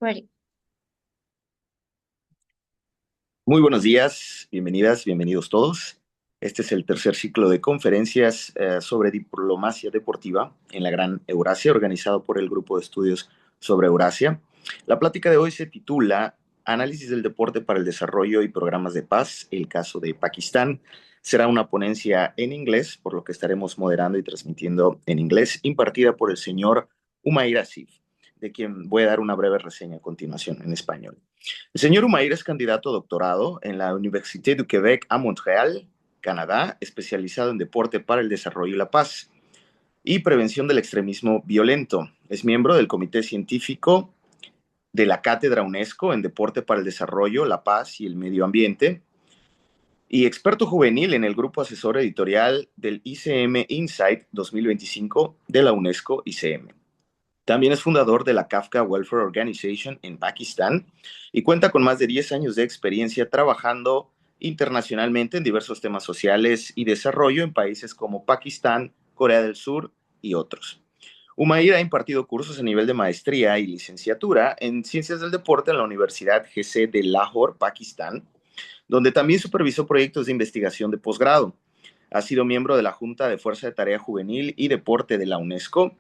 Ready. Muy buenos días, bienvenidas, bienvenidos todos. Este es el tercer ciclo de conferencias sobre diplomacia deportiva en la Gran Eurasia, organizado por el Grupo de Estudios sobre Eurasia. La plática de hoy se titula Análisis del deporte para el desarrollo y programas de paz, el caso de Pakistán. Será una ponencia en inglés, por lo que estaremos moderando y transmitiendo en inglés, impartida por el señor Umair Asif, de quien voy a dar una breve reseña a continuación en español. El señor Umair es candidato a doctorado en la Universidad de Quebec a Montreal, Canadá, especializado en deporte para el desarrollo y la paz y prevención del extremismo violento. Es miembro del Comité Científico de la Cátedra UNESCO en Deporte para el Desarrollo, la Paz y el Medio Ambiente y experto juvenil en el grupo asesor editorial del ICM Insight 2025 de la UNESCO ICM. También es fundador de la Kafka Welfare Organization en Pakistán y cuenta con más de 10 años de experiencia trabajando internacionalmente en diversos temas sociales y desarrollo en países como Pakistán, Corea del Sur y otros. Umair ha impartido cursos a nivel de maestría y licenciatura en Ciencias del Deporte en la Universidad GC de Lahore, Pakistán, donde también supervisó proyectos de investigación de posgrado. Ha sido miembro de la Junta de Fuerza de Tarea Juvenil y Deporte de la UNESCO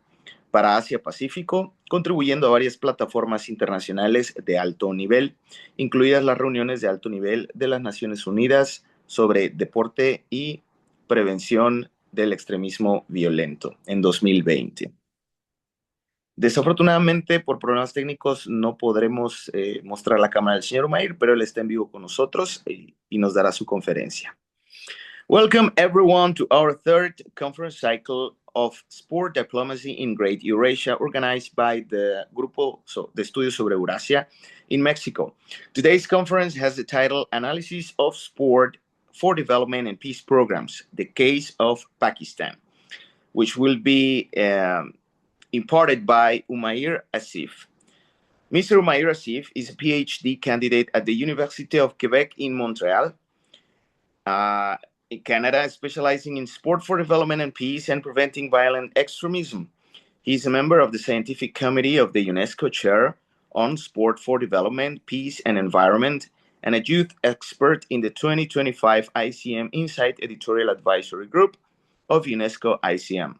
para Asia-Pacífico, contribuyendo a varias plataformas internacionales de alto nivel, incluidas las reuniones de alto nivel de las Naciones Unidas sobre deporte y prevención del extremismo violento en 2020. Desafortunadamente, por problemas técnicos, no podremos mostrar la cámara del señor Umair, pero él está en vivo con nosotros y nos dará su conferencia. Welcome everyone to our third conference cycle of Sport Diplomacy in Great Eurasia, organized by the Grupo de Estudios sobre Eurasia in Mexico. Today's conference has the title Analysis of Sport for Development and Peace Programs, the Case of Pakistan, which will be imparted by Umair Asif. Mr. Umair Asif is a PhD candidate at the University of Quebec in Montreal, in Canada, specializing in sport for development and peace and preventing violent extremism. He is a member of the Scientific Committee of the UNESCO Chair on Sport for Development, Peace and Environment, and a youth expert in the 2025 ICM Insight Editorial Advisory Group of UNESCO ICM.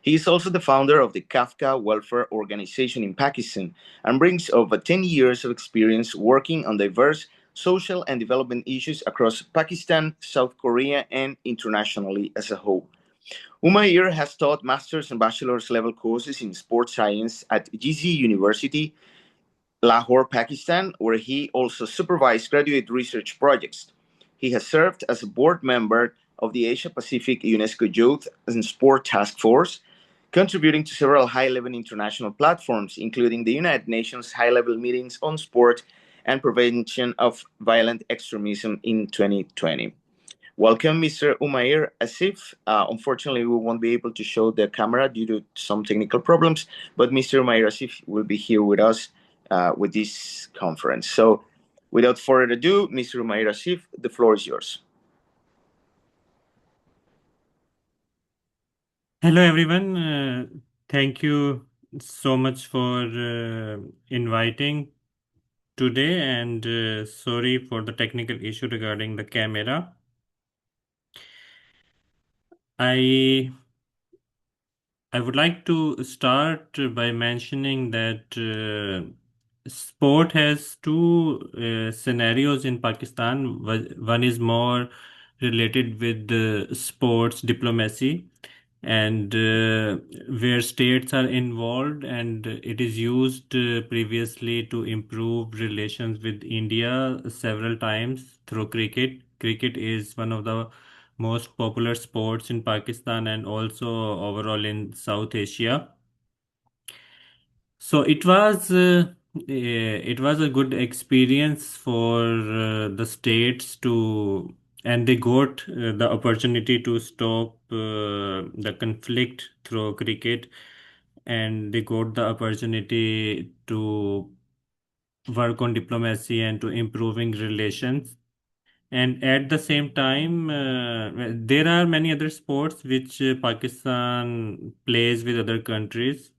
He is also the founder of the Kafka Welfare Organization in Pakistan and brings over 10 years of experience working on diverse social and development issues across Pakistan, South Korea, and internationally as a whole. Umair has taught master's and bachelor's level courses in sports science at GZ University, Lahore, Pakistan, where he also supervised graduate research projects. He has served as a board member of the Asia Pacific UNESCO Youth and Sport Task Force, contributing to several high-level international platforms, including the United Nations high-level meetings on sport and prevention of violent extremism in 2020. Welcome, Mr. Umair Asif. Unfortunately, we won't be able to show the camera due to some technical problems, but Mr. Umair Asif will be here with us with this conference. So, without further ado, Mr. Umair Asif, the floor is yours. Hello, everyone. Thank you so much for inviting today, and sorry for the technical issue regarding the camera. I would like to start by mentioning that sport has two scenarios in Pakistan. One is more related with sports diplomacy, and where states are involved, and it is used previously to improve relations with India several times through cricket. Cricket is one of the most popular sports in Pakistan and also overall in South Asia. So it was a good experience for the states to, and they got the opportunity to stop the conflict through cricket, and they got the opportunity to work on diplomacy and to improving relations. And at the same time, there are many other sports which Pakistan plays with other countries.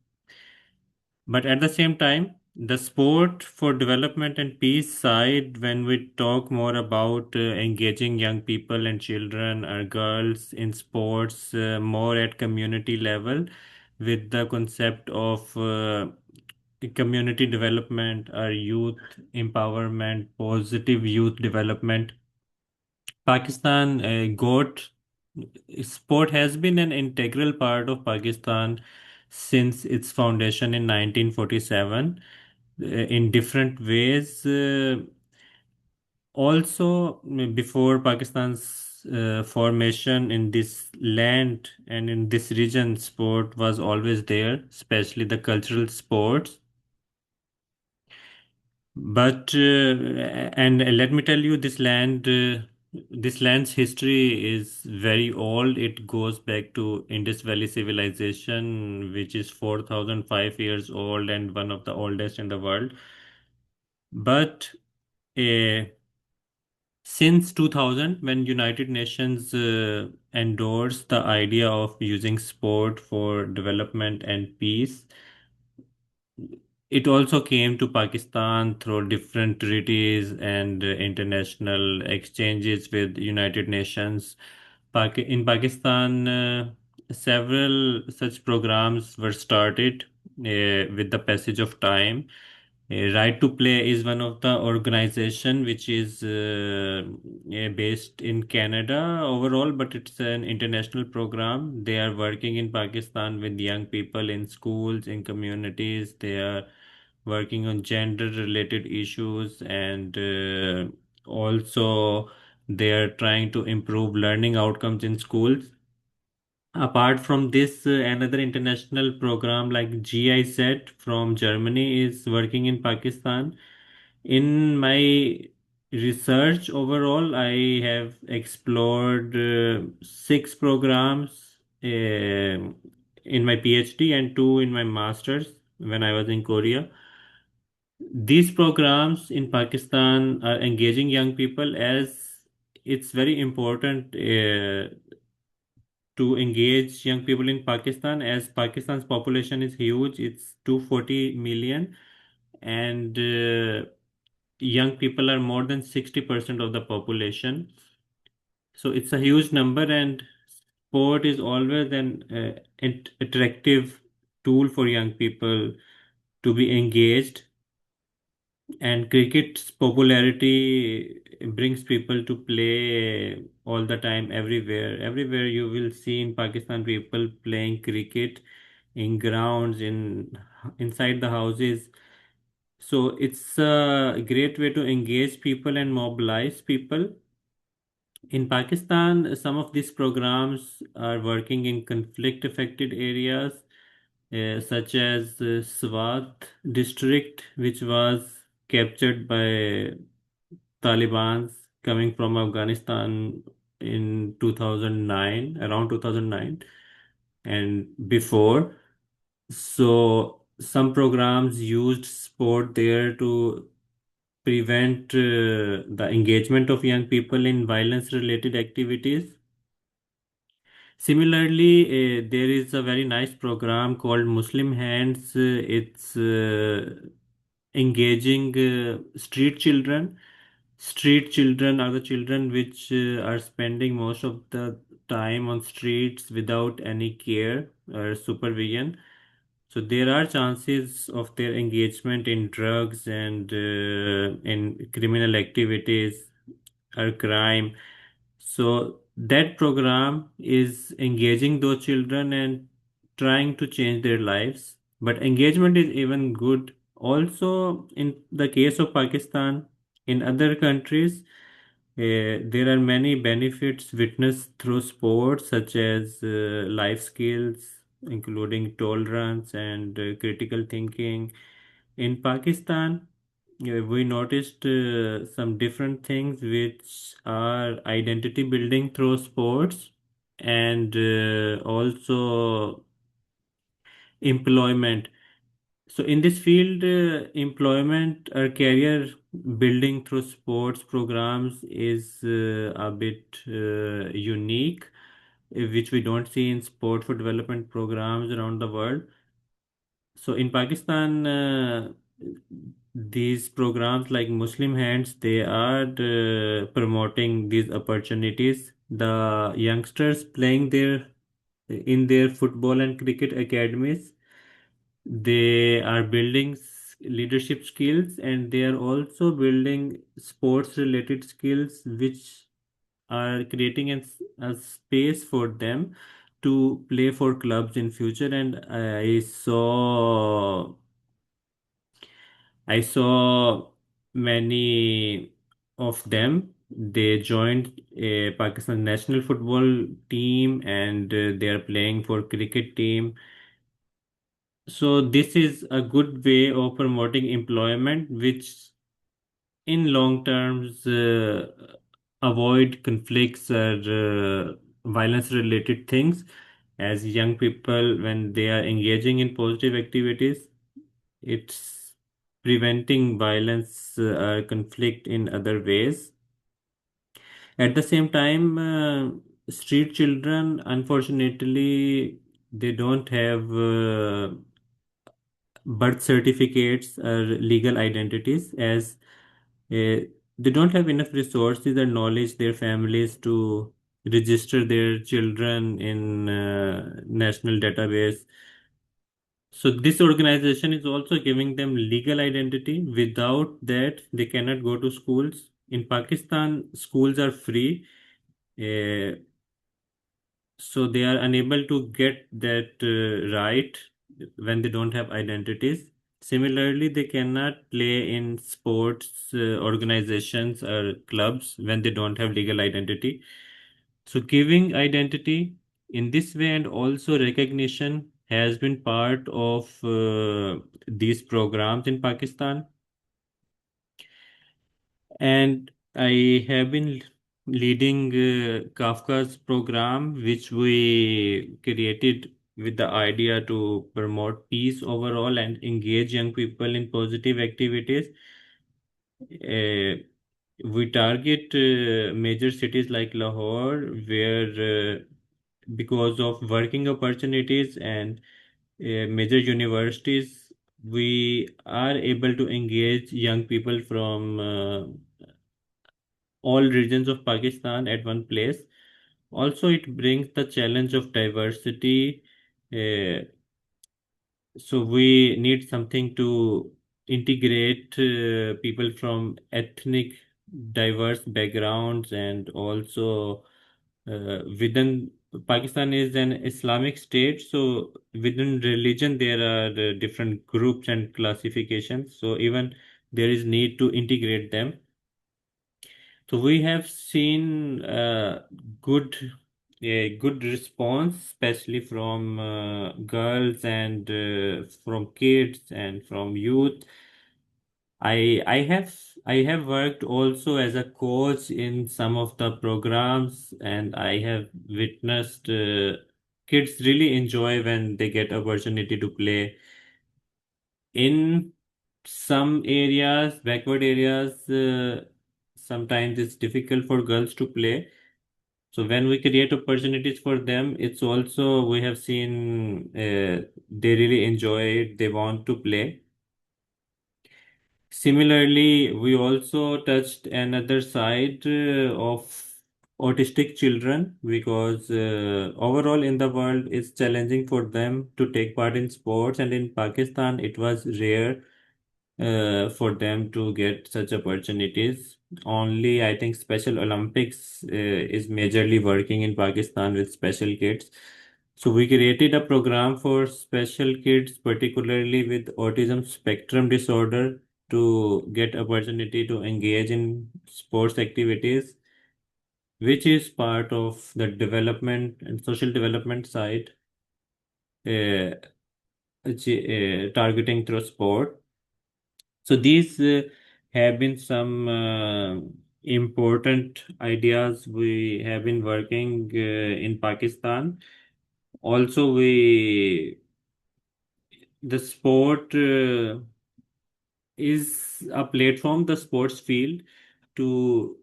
But at the same time, the sport for development and peace side, when we talk more about engaging young people and children or girls in sports more at community level with the concept of community development or youth empowerment, positive youth development. Pakistan got sport has been an integral part of Pakistan since its foundation in 1947 in different ways. Also, before Pakistan's formation in this land and in this region, sport was always there, especially the cultural sports. But and let me tell you, this land's history is very old. It goes back to Indus Valley civilization, which is 4,005 years old and one of the oldest in the world. But uh, since 2000, when United Nations endorsed the idea of using sport for development and peace, it also came to Pakistan through different treaties and international exchanges with United Nations. In Pakistan, several such programs were started with the passage of time. Right to Play is one of the organization which is based in Canada overall, but it's an international program. They are working in Pakistan with young people in schools, in communities. They are working on gender related issues and also they are trying to improve learning outcomes in schools. Apart from this, another international program like GIZ from Germany is working in Pakistan. In my research overall, I have explored six programs in my PhD and two in my master's when I was in Korea. These programs in Pakistan are engaging young people as it's very important to engage young people in Pakistan as Pakistan's population is huge. It's 240 million and young people are more than 60% of the population. So it's a huge number and sport is always an attractive tool for young people to be engaged. And cricket's popularity brings people to play all the time, everywhere. Everywhere you will see in Pakistan people playing cricket in grounds, inside the houses. So it's a great way to engage people and mobilize people. In Pakistan, some of these programs are working in conflict-affected areas, such as Swat district, which was captured by Taliban's coming from Afghanistan in 2009, around 2009 and before. So some programs used sport there to prevent the engagement of young people in violence related activities. Similarly, there is a very nice program called Muslim Hands. It's engaging street children. Street children are the children which are spending most of the time on streets without any care or supervision. So there are chances of their engagement in drugs and in criminal activities or crime. So that program is engaging those children and trying to change their lives. But engagement is even good also in the case of Pakistan. In other countries, there are many benefits witnessed through sports, such as life skills, including tolerance and critical thinking. In Pakistan, we noticed some different things which are identity building through sports and also employment. So in this field, employment or career building through sports programs is a bit unique, which we don't see in sport for development programs around the world. So in Pakistan, these programs like Muslim Hands, they are promoting these opportunities. The youngsters playing in their football and cricket academies, they are building leadership skills, and they are also building sports related skills, which are creating a space for them to play for clubs in future. And I saw many of them. They joined a Pakistan national football team, and they are playing for cricket team. So this is a good way of promoting employment, which in long terms avoid conflicts or violence related things. As young people, when they are engaging in positive activities, it's preventing violence or conflict in other ways. At the same time, street children, unfortunately, they don't have birth certificates or legal identities, as they don't have enough resources or knowledge, their families, to register their children in national database. So this organization is also giving them legal identity. Without that, they cannot go to schools. In Pakistan, schools are free, uh, so they are unable to get that right when they don't have identities. Similarly, they cannot play in sports organizations or clubs when they don't have legal identity. So giving identity in this way and also recognition has been part of these programs in Pakistan. And I have been leading Kafka's program, which we created with the idea to promote peace overall and engage young people in positive activities. We target major cities like Lahore, where because of working opportunities and major universities, we are able to engage young people from all regions of Pakistan at one place. Also, it brings the challenge of diversity. Uh, so we need something to integrate people from ethnic diverse backgrounds, and also within Pakistan is an Islamic state, so within religion there are different groups and classifications. So even there is need to integrate them. So we have seen good a good response, especially from girls and from kids and from youth. I have worked also as a coach in some of the programs, and I have witnessed kids really enjoy when they get opportunity to play. In some areas, backward areas, sometimes it's difficult for girls to play. So when we create opportunities for them, it's also we have seen they really enjoy it. They want to play. Similarly, we also touched another side of autistic children, because overall in the world it's challenging for them to take part in sports, and in Pakistan it was rare for them to get such opportunities. Only I think Special Olympics is majorly working in Pakistan with special kids. So we created a program for special kids, particularly with autism spectrum disorder, to get opportunity to engage in sports activities, which is part of the development and social development side, uh, targeting through sport. So these have been some important ideas we have been working in Pakistan. Also, we the sport is a platform, the sports field, to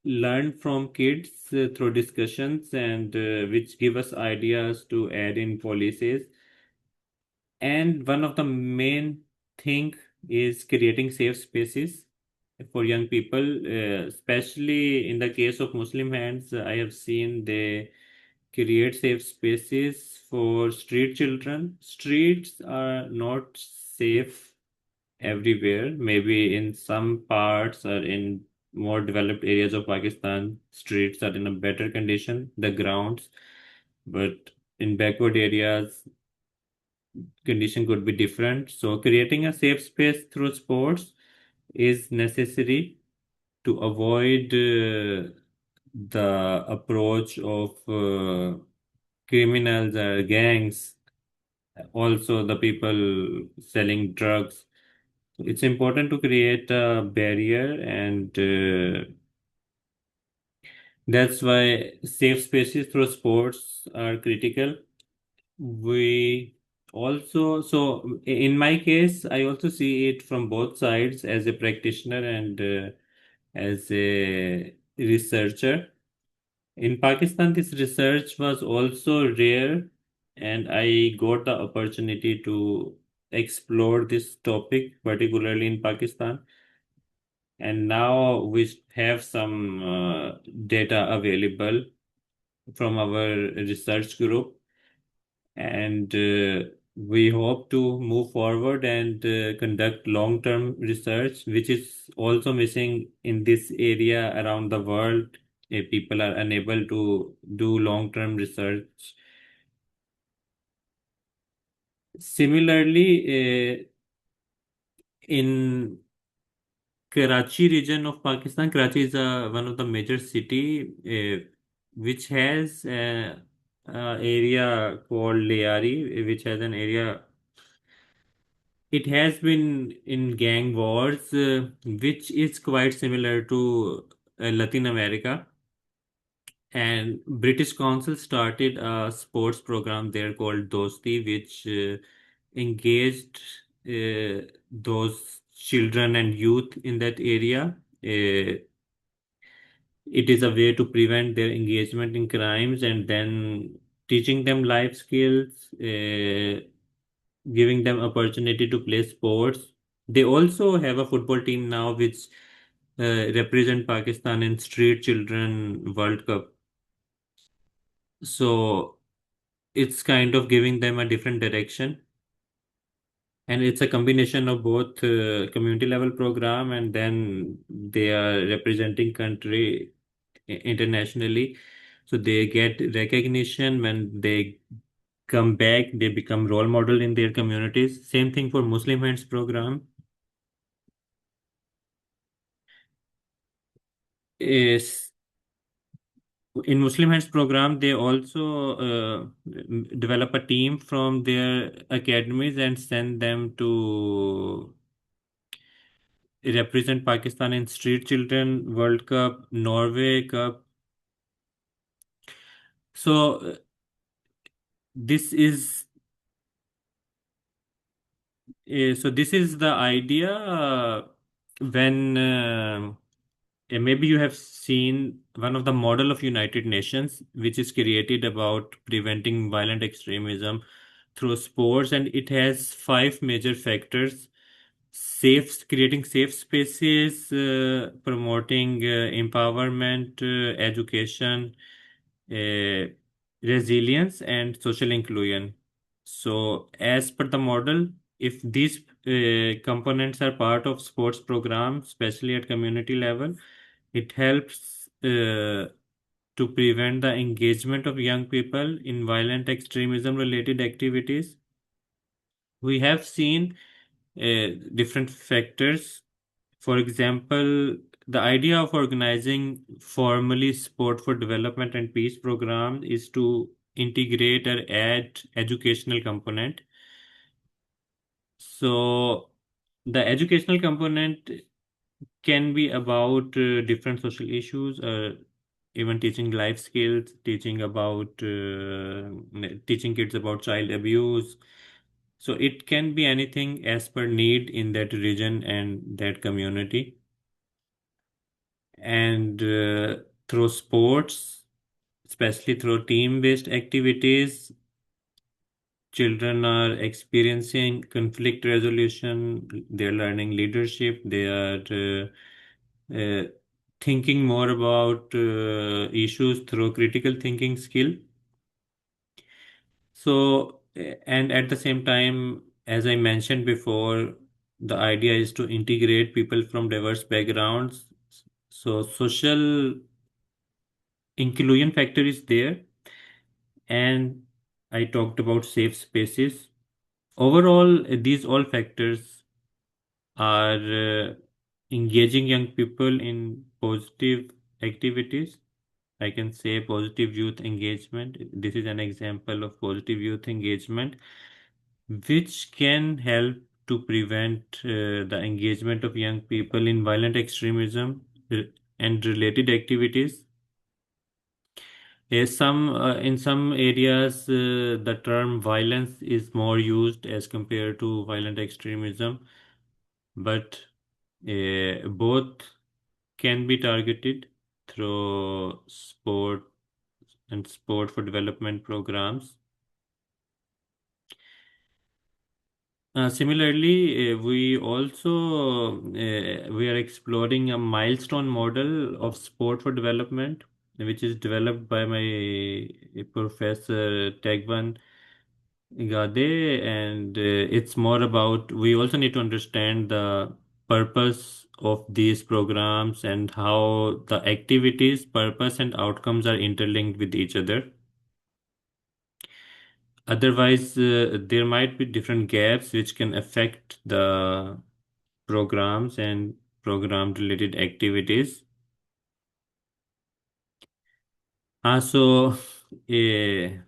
learn from kids through discussions, and which give us ideas to add in policies. And one of the main think is creating safe spaces for young people, especially in the case of Muslim hands. I have seen they create safe spaces for street children. Streets are not safe everywhere. Maybe in some parts or in more developed areas of Pakistan, streets are in a better condition, the grounds, but in backward areas, condition could be different. So creating a safe space through sports is necessary to avoid the approach of criminals or gangs, also the people selling drugs. It's important to create a barrier, and that's why safe spaces through sports are critical. We also, so in my case, I also see it from both sides as a practitioner and as a researcher. In Pakistan, this research was also rare, and I got the opportunity to explore this topic, particularly in Pakistan. And now we have some data available from our research group, and we hope to move forward and conduct long-term research, which is also missing in this area around the world. People are unable to do long-term research. Similarly, in Karachi region of Pakistan, Karachi is one of the major city which has area called Liari, which has an area. It has been in gang wars, which is quite similar to Latin America. And British Council started a sports program there called Dosti, which engaged those children and youth in that area. It is a way to prevent their engagement in crimes and then teaching them life skills, giving them opportunity to play sports. They also have a football team now which represent Pakistan in Street Children World Cup. So it's kind of giving them a different direction. And it's a combination of both community level program, and then they are representing country internationally. So they get recognition when they come back, they become role model in their communities. Same thing for Muslim Hands program. Is in Muslim Hands program, they also develop a team from their academies and send them to represent Pakistan in Street Children World Cup, Norway Cup. So this is this is the idea when maybe you have seen one of the model of United Nations, which is created about preventing violent extremism through sports, and it has five major factors: creating safe spaces, promoting empowerment, education, uh, resilience, and social inclusion. So, as per the model, if these components are part of sports programs, especially at community level, it helps to prevent the engagement of young people in violent extremism related activities. We have seen different factors. For example, the idea of organizing formally sport for development and peace program is to integrate or add educational component. So the educational component can be about different social issues, even teaching life skills, teaching about teaching kids about child abuse. So it can be anything as per need in that region and that community. And through sports, especially through team-based activities, children are experiencing conflict resolution, they're learning leadership, they are thinking more about issues through critical thinking skill. So, and at the same time, as I mentioned before, the idea is to integrate people from diverse backgrounds. So, social inclusion factor is there, and I talked about safe spaces. Overall, these all factors are engaging young people in positive activities. I can say positive youth engagement. This is an example of positive youth engagement, which can help to prevent the engagement of young people in violent extremism and related activities. In some areas, the term violence is more used as compared to violent extremism, but both can be targeted through sport and sport for development programs. Similarly, we are exploring a milestone model of sport for development, which is developed by my professor Tegvan Gade, and it's more about we also need to understand the purpose of these programs and how the activities, purpose, and outcomes are interlinked with each other. Otherwise, there might be different gaps which can affect the programs and program related activities. So, uh, do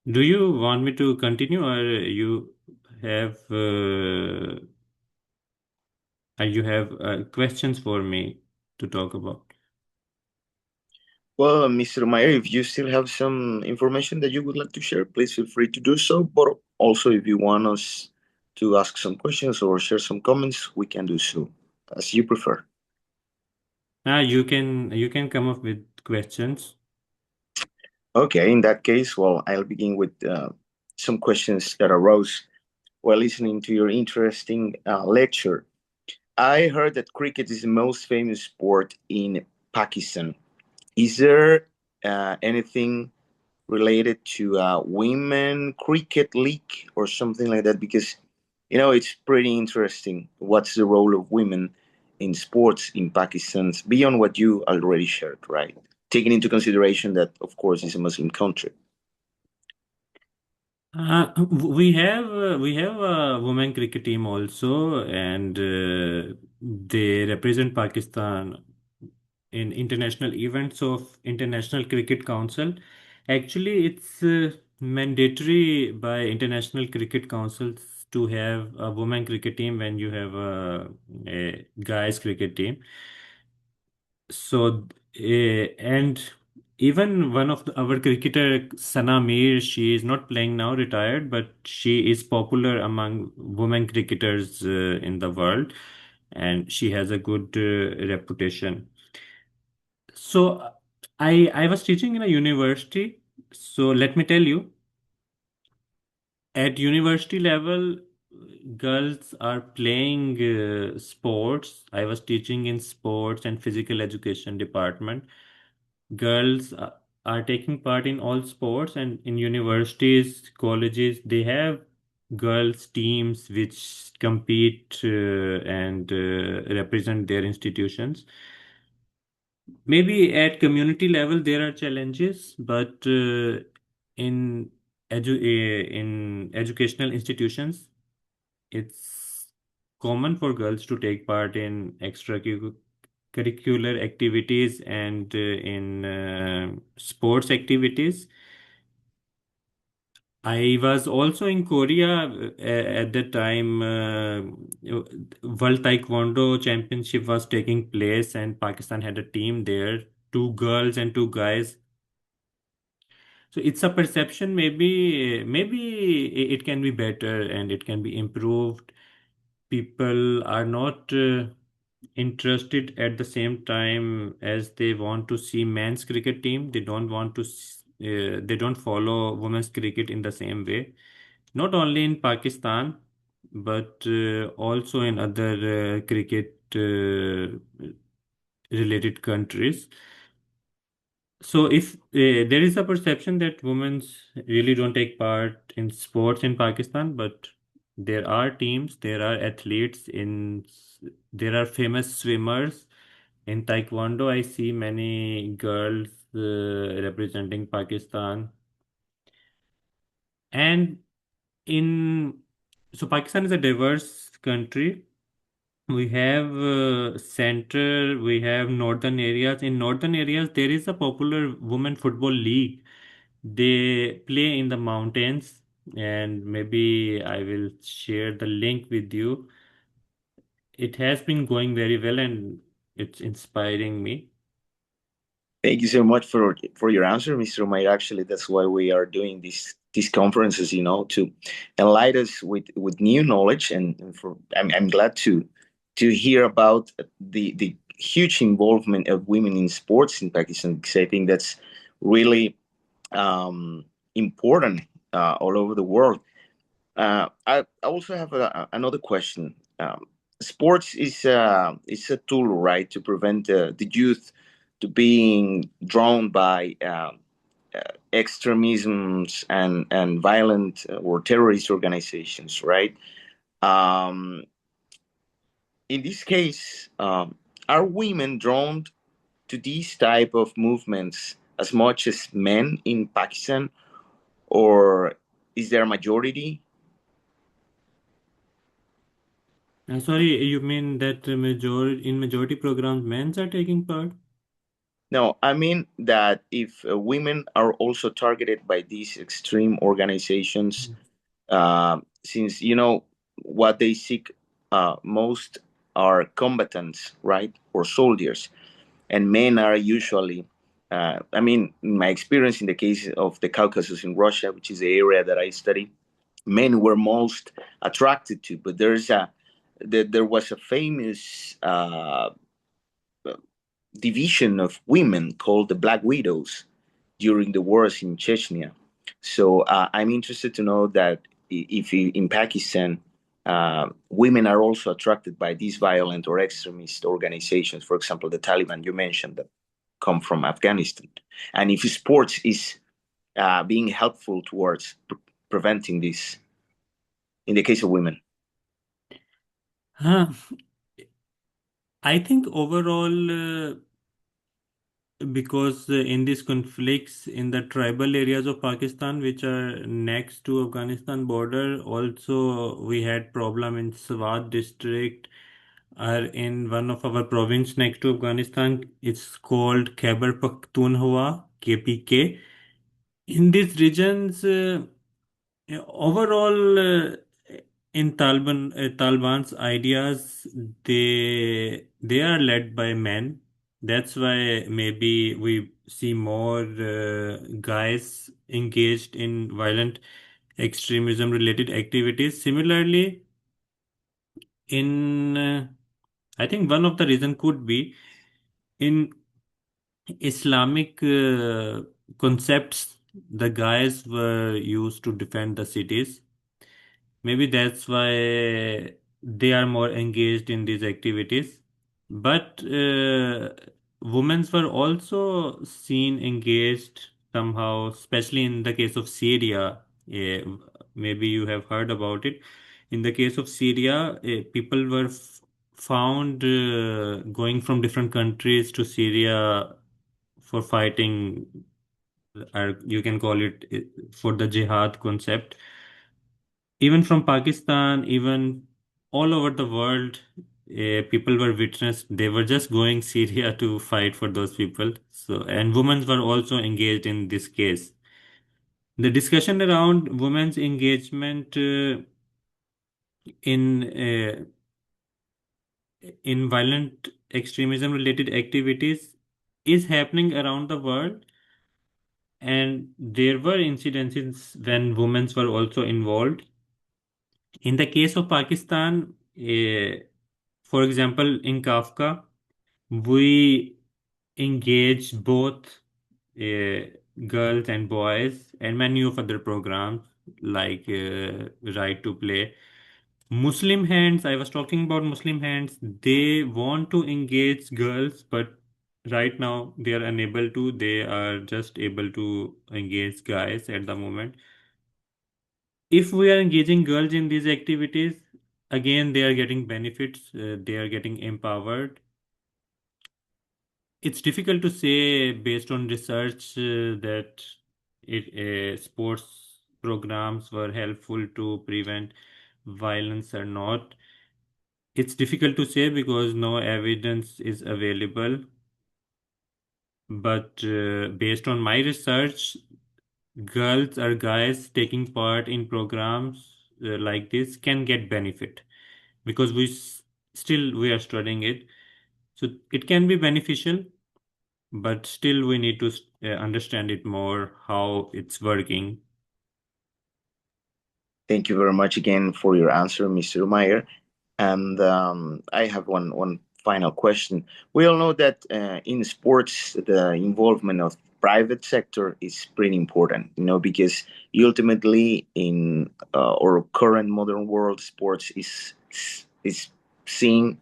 you want me to continue, or have uh, you have questions for me to talk about? Well, Mr. Meyer, if you still have some information that you would like to share, please feel free to do so. But also, if you want us to ask some questions or share some comments, we can do so as you prefer. You can come up with questions. Okay, in that case, well, I'll begin with some questions that arose while listening to your interesting lecture. I heard that cricket is the most famous sport in Pakistan. Is there anything related to women cricket league or something like that? Because it's pretty interesting. What's the role of women in sports in Pakistan beyond what you already shared, right? Taking into consideration that, of course, it's a Muslim country. We have a women cricket team also, and they represent Pakistan in international events of International Cricket Council. Actually, it's mandatory by International Cricket Councils to have a women cricket team when you have a guys cricket team. So, and even one of our cricketer, Sana Mir, she is not playing now, retired, but she is popular among women cricketers in the world, and she has a good reputation. So, I was teaching in a university. So let me tell you, at university level, girls are playing sports. I was teaching in sports and physical education department. Girls are taking part in all sports, and in universities, colleges, they have girls teams which compete and represent their institutions. Maybe at community level there are challenges, but in educational institutions, it's common for girls to take part in extracurricular activities and in sports activities. I was also in Korea at that time. World Taekwondo Championship was taking place, and Pakistan had a team there, two girls and two guys. So it's a perception. Maybe it can be better and it can be improved. People are not interested at the same time as they want to see men's cricket team. They don't want to they don't follow women's cricket in the same way. Not only in Pakistan, but also in other cricket related countries. So if there is a perception that women really don't take part in sports in Pakistan, but there are teams, there are athletes there are famous swimmers. In Taekwondo, I see many girls representing Pakistan. And in so Pakistan is a diverse country. We have center, we have northern areas. In northern areas, there is a popular women football league. They play in the mountains, and maybe I will share the link with you. It has been going very well, and it's inspiring me. Thank you so much for your answer, Mr. Umair. Actually, that's why we are doing these conferences, to enlighten us with new knowledge. And I'm glad to hear about the huge involvement of women in sports in Pakistan, because I think that's really important all over the world. I also have another question. Sports is a tool, right, to prevent the youth to being drawn by extremisms and violent or terrorist organizations, right? Um, in this case, are women drawn to these type of movements as much as men in Pakistan, or is there a majority? Sorry, you mean that majority programs men are taking part? No, I mean that if women are also targeted by these extreme organizations, since what they seek most are combatants, right, or soldiers, and men are usually. I mean, in my experience in the case of the Caucasus in Russia, which is the area that I study, men were most attracted to. But there was a famous division of women called the Black Widows during the wars in Chechnya. So I'm interested to know that if in Pakistan, women are also attracted by these violent or extremist organizations, for example, the Taliban you mentioned that come from Afghanistan, and if sports is being helpful towards preventing this in the case of women. Huh. I think overall, because in these conflicts in the tribal areas of Pakistan, which are next to Afghanistan border, also we had problem in Swat district, or in one of our province next to Afghanistan. It's called Khyber Pakhtunkhwa, KPK. In these regions, yeah, overall, in Taliban's ideas, they are led by men. That's why maybe we see more guys engaged in violent extremism related activities. Similarly, in I think one of the reason could be in Islamic concepts, the guys were used to defend the cities. Maybe that's why they are more engaged in these activities. But women were also seen engaged somehow, especially in the case of Syria. Maybe you have heard about it. In the case of Syria, people were found going from different countries to Syria for fighting, or you can call it for the jihad concept. Even from Pakistan, even all over the world, people were witness. They were just going Syria to fight for those people. So, and women were also engaged in this case. The discussion around women's engagement in in violent extremism related activities is happening around the world, and there were incidences when women were also involved. In the case of Pakistan, for example, in Kafka, we engage both. girls and boys, and many of other programs like Right to Play. Muslim Hands, I was talking about Muslim Hands. They want to engage girls, but right now they are unable to. They are just able to engage guys at the moment. If we are engaging girls in these activities, again, they are getting benefits, they are getting empowered. It's difficult to say based on research that sports programs were helpful to prevent violence or not. It's difficult to say because no evidence is available. But based on my research, girls or guys taking part in programs like this can get benefit because still we are studying it. So it can be beneficial, but still we need to understand it more how it's working. Thank you very much again for your answer, Mr. Umair. And I have one final question. We all know that in sports, the involvement of private sector is pretty important, because ultimately in our current modern world, sports is seen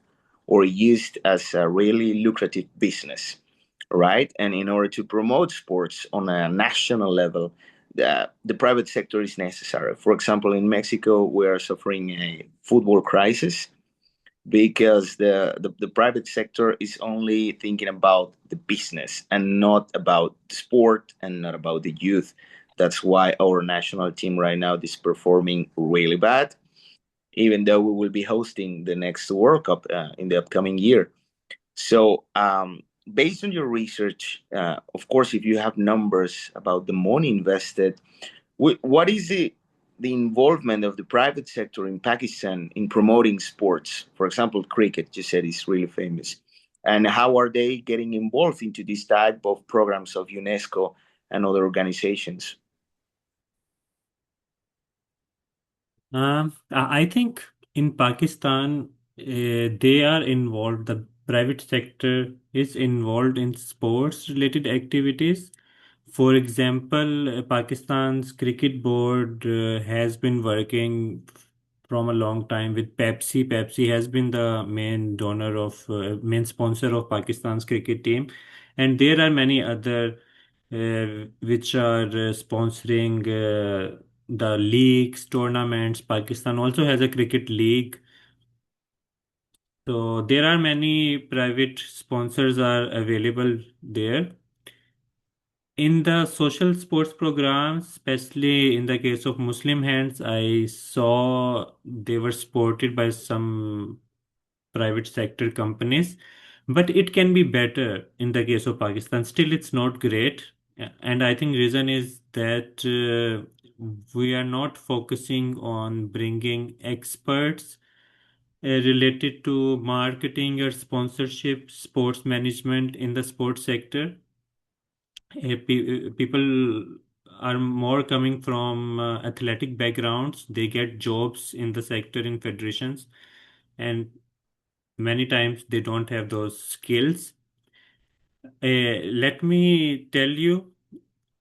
or used as a really lucrative business, right? And in order to promote sports on a national level, the private sector is necessary. For example, in Mexico, we are suffering a football crisis because the private sector is only thinking about the business and not about the sport and not about the youth. That's why our national team right now is performing really bad, even though we will be hosting the next World Cup in the upcoming year. So, based on your research, of course, if you have numbers about the money invested, what is the involvement of the private sector in Pakistan in promoting sports? For example, cricket, you said is really famous. And how are they getting involved into this type of programs of UNESCO and other organizations? I think in Pakistan, they are involved, the private sector is involved in sports related activities. For example, Pakistan's cricket board has been working from a long time with Pepsi. Pepsi has been the main donor of, main sponsor of Pakistan's cricket team. And there are many other which are sponsoring the leagues, tournaments. Pakistan also has a cricket league. So there are many private sponsors are available there. In the social sports programs, especially in the case of Muslim Hands, I saw they were supported by some private sector companies, but it can be better in the case of Pakistan. Still, it's not great, and I think reason is that we are not focusing on bringing experts related to marketing or sponsorship, sports management in the sports sector. People are more coming from athletic backgrounds. They get jobs in the sector in federations, and many times they don't have those skills. Let me tell you,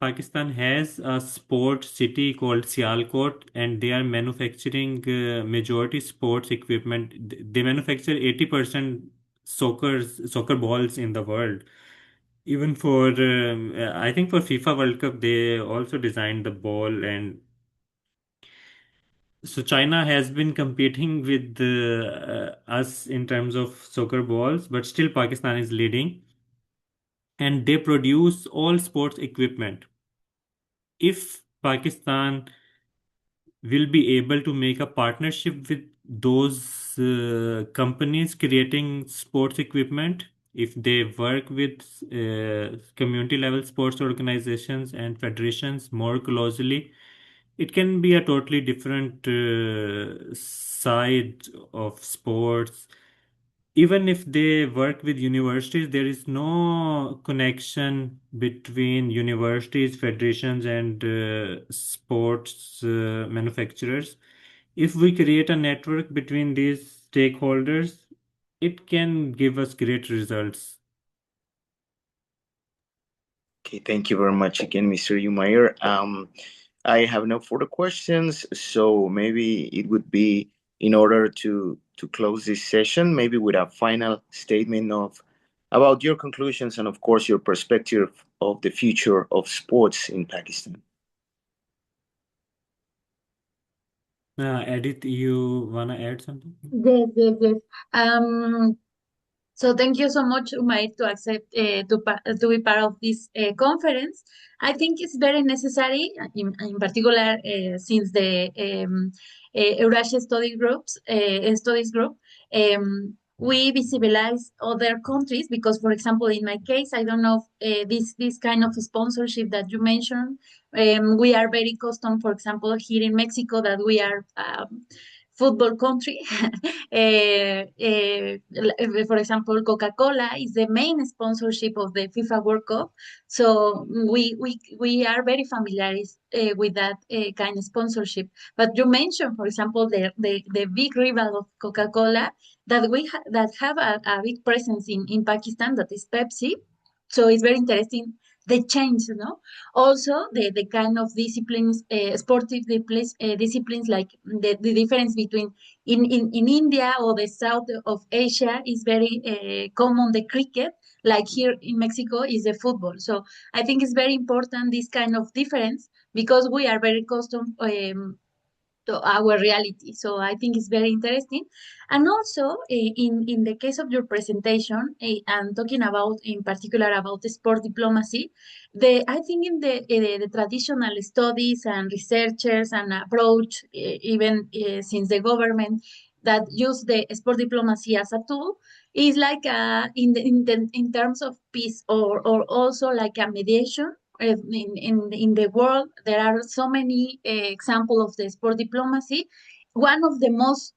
Pakistan has a sport city called Sialkot, and they are manufacturing majority sports equipment. They manufacture 80% soccer balls in the world. Even for, I think for FIFA World Cup, they also designed the ball. And so China has been competing with us in terms of soccer balls, but still Pakistan is leading. And they produce all sports equipment. If Pakistan will be able to make a partnership with those companies creating sports equipment, if they work with community level sports organizations and federations more closely, it can be a totally different side of sports. Even if they work with universities, there is no connection between universities, federations, and sports manufacturers. If we create a network between these stakeholders, it can give us great results. Okay, thank you very much again, Mr. Umair. I have no further questions, so maybe it would be in order to close this session, maybe with a final statement of about your conclusions and, of course, your perspective of the future of sports in Pakistan. Edith, you wanna add something? Yes, yes, yes. So thank you so much, Umair, to accept to be part of this conference. I think it's very necessary, in particular, since the Eurasia studies group, we visualize other countries because, for example, in my case, I don't know if, this kind of sponsorship that you mentioned. We are very custom, for example, here in Mexico, that we are. Football country. For example, Coca-Cola is the main sponsorship of the FIFA World Cup. So we are very familiar with that kind of sponsorship. But you mentioned, for example, the big rival of Coca-Cola that that have a big presence in Pakistan, that is Pepsi. So it's very interesting the change, also the kind of disciplines, sportive disciplines, like the difference between in India or the south of Asia is very common, the cricket, like here in Mexico is the football. So I think it's very important, this kind of difference, because we are very accustomed to our reality. So I think it's very interesting. And also, in the case of your presentation, and talking about in particular about the sport diplomacy, I think in the traditional studies and researchers and approach, even since the government that use the sport diplomacy as a tool, is like in terms of peace, or also like a mediation. In the world, there are so many examples of the sport diplomacy. One of the most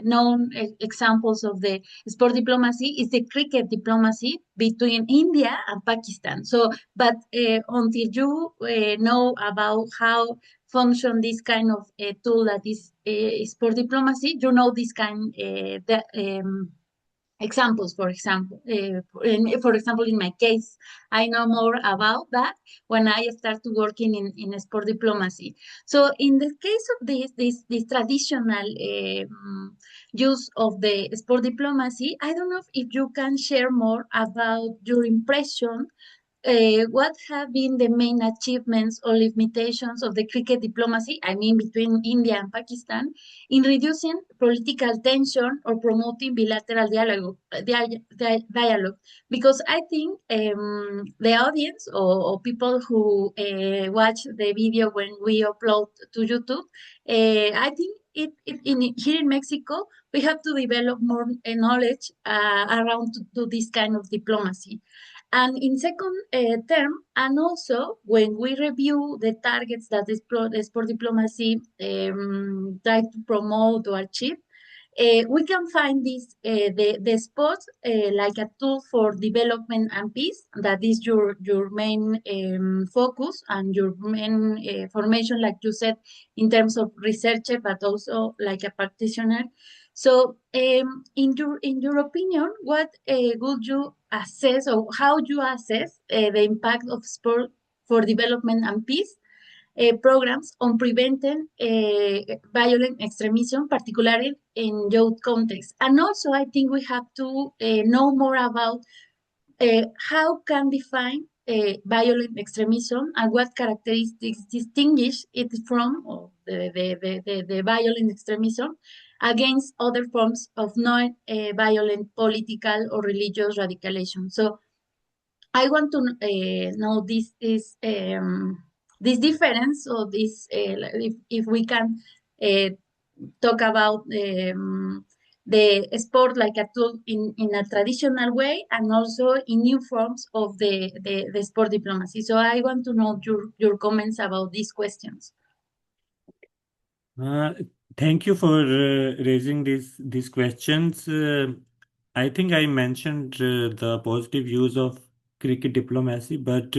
known examples of the sport diplomacy is the cricket diplomacy between India and Pakistan. So, but until you know about how function this kind of tool that is sport diplomacy, you know this kind examples. For example, for example, in my case, I know more about that when I started working in sport diplomacy. So in the case of this traditional use of the sport diplomacy, I don't know if you can share more about your impression. What have been the main achievements or limitations of the cricket diplomacy, I mean between India and Pakistan, in reducing political tension or promoting bilateral dialogue? Because I think the audience, or people who watch the video when we upload to YouTube, I think here in Mexico, we have to develop more knowledge around to this kind of diplomacy. And in second term, and also when we review the targets that the sport diplomacy try to promote or achieve, we can find the sports like a tool for development and peace. That is your main focus and your main formation, like you said, in terms of researcher, but also like a practitioner. So, in your opinion, what would you assess, or how you assess the impact of sport for development and peace programs on preventing violent extremism, particularly in youth context? And also, I think we have to know more about how can define violent extremism, and what characteristics distinguish it from, or the violent extremism against other forms of non-violent political or religious radicalization. So I want to know this difference, or this if we can uh, talk about the sport like a tool in a traditional way, and also in new forms of the sport diplomacy. So I want to know your comments about these questions. Uh, Thank you for raising these questions. I think I mentioned the positive use of cricket diplomacy, but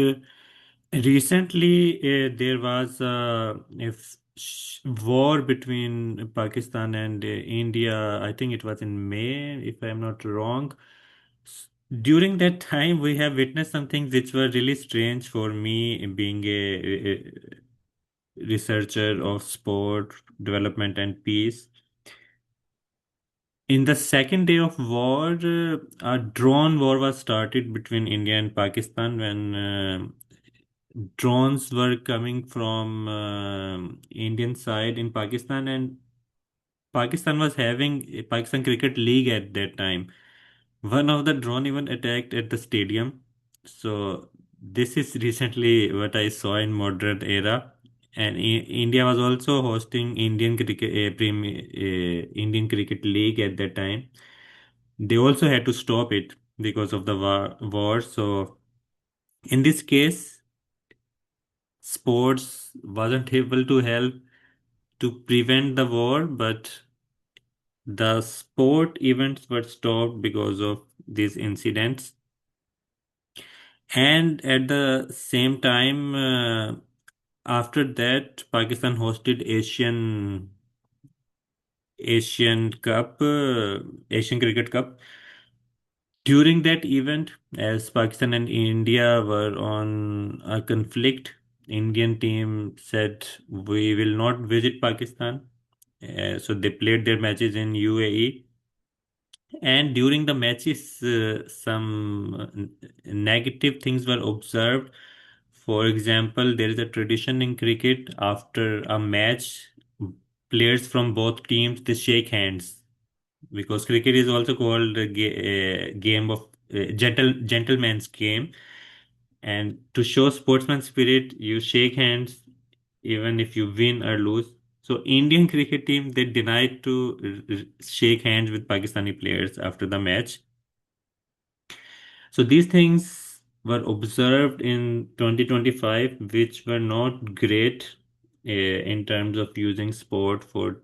recently there was war between Pakistan and India. I think it was in May, if I'm not wrong. During that time, we have witnessed some things which were really strange for me, being a researcher of sport, development, and peace. In the second day of war, a drone war was started between India and Pakistan when drones were coming from Indian side in Pakistan, and Pakistan was having a Pakistan Cricket League at that time. One of the drone even attacked at the stadium. So this is recently what I saw in modern era. And India was also hosting Indian Cricket League at that time. They also had to stop it because of the war. So in this case, sports wasn't able to help to prevent the war, but the sport events were stopped because of these incidents. And at the same time, after that, Pakistan hosted Asian Cup, Asian Cricket Cup. During that event, as Pakistan and India were on a conflict, Indian team said we will not visit Pakistan. So they played their matches in UAE. And during the matches, some negative things were observed. For example, there is a tradition in cricket after a match, players from both teams they shake hands because cricket is also called a game of gentleman's game. And to show sportsman spirit, you shake hands even if you win or lose. So Indian cricket team they denied to shake hands with Pakistani players after the match. So these things were observed in 2025, which were not great in terms of using sport for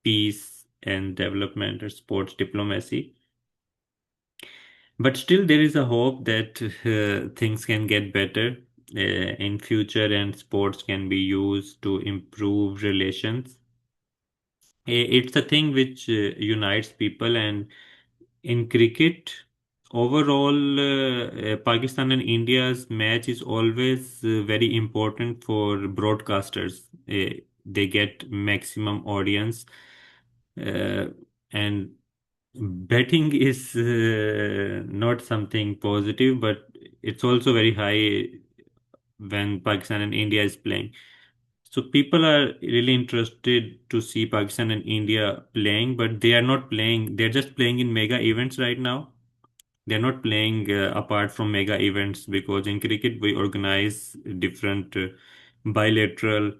peace and development or sports diplomacy. But still, there is a hope that things can get better in future and sports can be used to improve relations. It's a thing which unites people, and in cricket, overall, Pakistan and India's match is always very important for broadcasters. They get maximum audience, uh, and betting is not something positive, but it's also very high when Pakistan and India is playing. So people are really interested to see Pakistan and India playing, but they are not playing. They're just playing in mega events right now. They're not playing apart from mega events because in cricket we organize different bilateral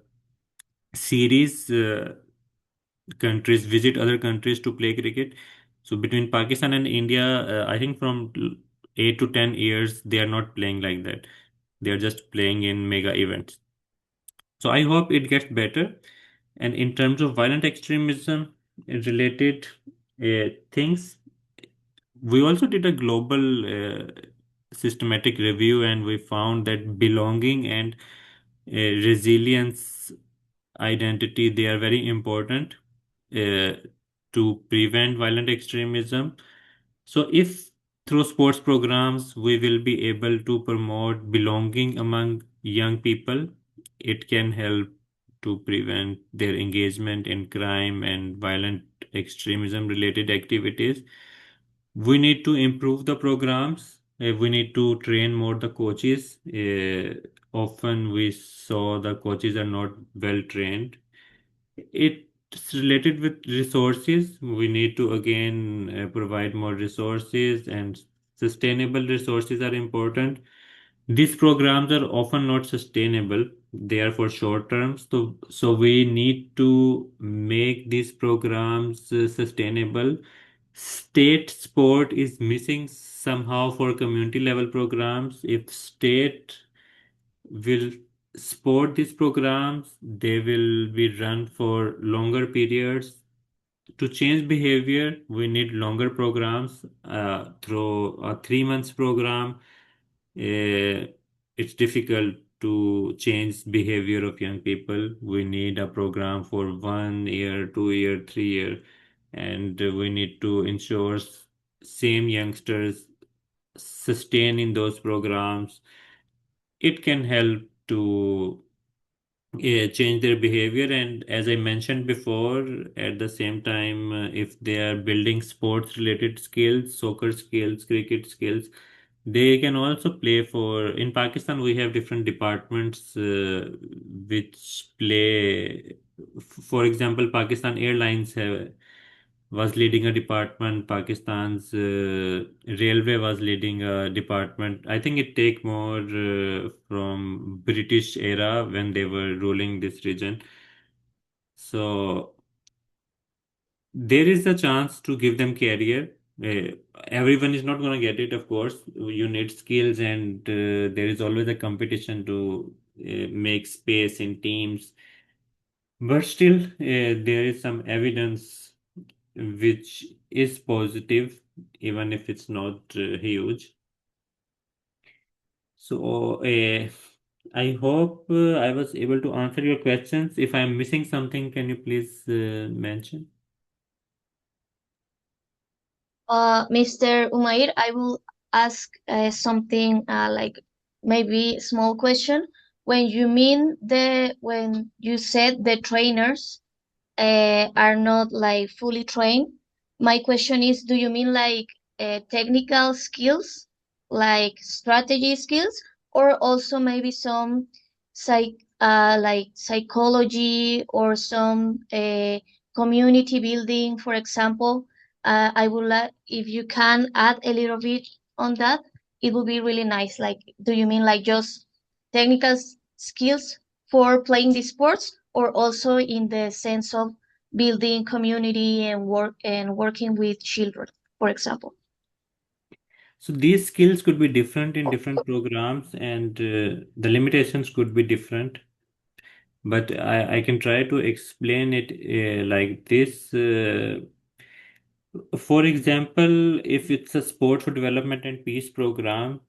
series. Countries visit other countries to play cricket. So between Pakistan and India, I think from 8 to 10 years, they are not playing like that. They are just playing in mega events. So I hope it gets better. And in terms of violent extremism related things, we also did a global systematic review and we found that belonging and resilience identity they are very important uh, to prevent violent extremism. So if through sports programs we will be able to promote belonging among young people, it can help to prevent their engagement in crime and violent extremism related activities. We need to improve the programs. We need to train more the coaches. Often we saw the coaches are not well trained. It's related with resources. We need to again provide more resources, and sustainable resources are important. These programs are often not sustainable. They are for short term. So we need to make these programs sustainable. State support is missing somehow for community level programs. If state will support these programs, they will be run for longer periods. To change behavior, we need longer programs. Through a 3 months program, it's difficult to change behavior of young people. We need a program for 1 year, 2 year, 3 year, and we need to ensure same youngsters sustain in those programs. It can help to change their behavior. And as I mentioned before, at the same time, if they are building sports related skills, soccer skills, cricket skills, they can also play for. In Pakistan, we have different departments which play. For example, Pakistan Airlines was leading a department. Pakistan's railway was leading a department. I think it take more from British era when they were ruling this region. So there is a chance to give them career. Everyone is not going to get it, of course. You need skills, and there is always a competition to make space in teams. But still, there is some evidence which is positive, even if it's not huge. So, I hope I was able to answer your questions. If I'm missing something, can you please mention? Mr. Umair, I will ask something like maybe small question. When you said the trainers are not like fully trained, my question is, do you mean like technical skills, like strategy skills, or also maybe some like psychology or some community building, for example? I would like if you can add a little bit on that. It would be really nice. Like, do you mean like just technical skills for playing the sports, or also in the sense of building community and working with children, for example? So these skills could be different in different programs, and the limitations could be different. But I can try to explain it like this. For example, if it's a sport for development and peace program,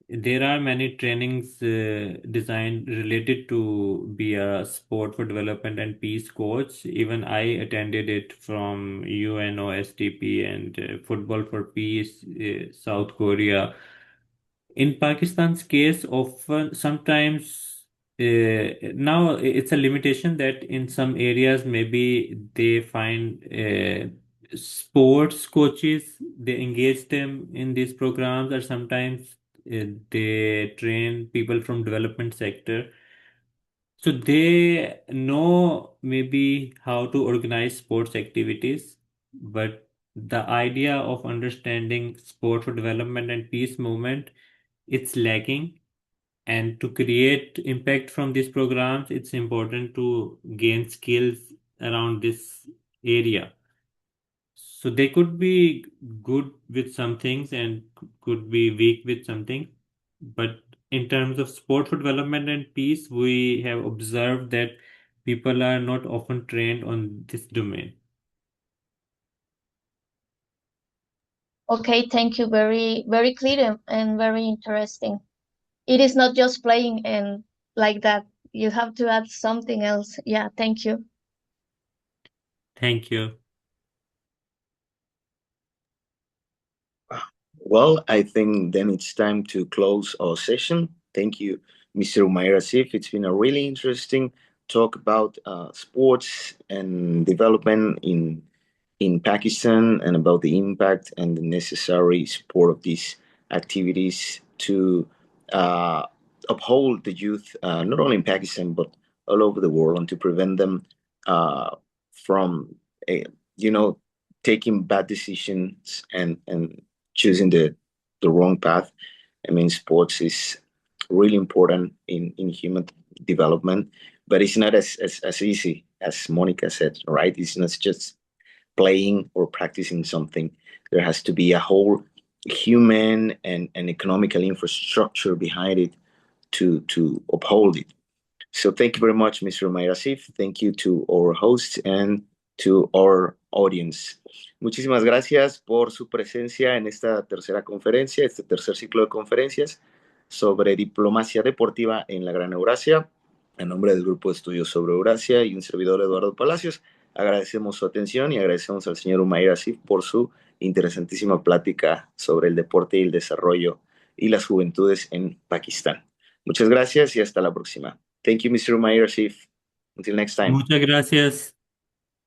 there are many trainings designed related to be a sport for development and peace coach. Even I attended it from UNOSDP and Football for Peace, South Korea. In Pakistan's case, often sometimes now it's a limitation that in some areas maybe they find sports coaches, they engage them in these programs, or sometimes they train people from development sector. So they know maybe how to organize sports activities, but the idea of understanding sport for development and peace movement, it's lacking. And to create impact from these programs, it's important to gain skills around this area. So they could be good with some things and could be weak with something. But in terms of sport for development and peace, we have observed that people are not often trained on this domain. Okay, thank you. Very, very clear and very interesting. It is not just playing and like that. You have to add something else. Yeah, thank you. Thank you. Well, I think then it's time to close our session. Thank you, Mr. Umair Asif. It's been a really interesting talk about sports and development in Pakistan, and about the impact and the necessary support of these activities to uh, uphold the youth, not only in Pakistan but all over the world, and to prevent them from, uh, you know, taking bad decisions and choosing the wrong path. I mean, sports is really important in human development, but it's not as easy as Monica said, right? It's not just playing or practicing something. There has to be a whole human and economical infrastructure behind it to uphold it. So thank you very much, Mr. Umair Asif. Thank you to our hosts and to our audience. Muchísimas gracias por su presencia en esta tercera conferencia, este tercer ciclo de conferencias sobre diplomacia deportiva en la Gran Eurasia. En nombre del Grupo de Estudios sobre Eurasia y un servidor, Eduardo Palacios, agradecemos su atención y agradecemos al señor Umair Asif por su interesantísima plática sobre el deporte y el desarrollo y las juventudes en Pakistán. Muchas gracias y hasta la próxima. Thank you, Mr. Umair Asif. Until next time. Muchas gracias.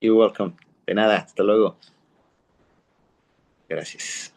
You're welcome. De nada, hasta luego. Gracias.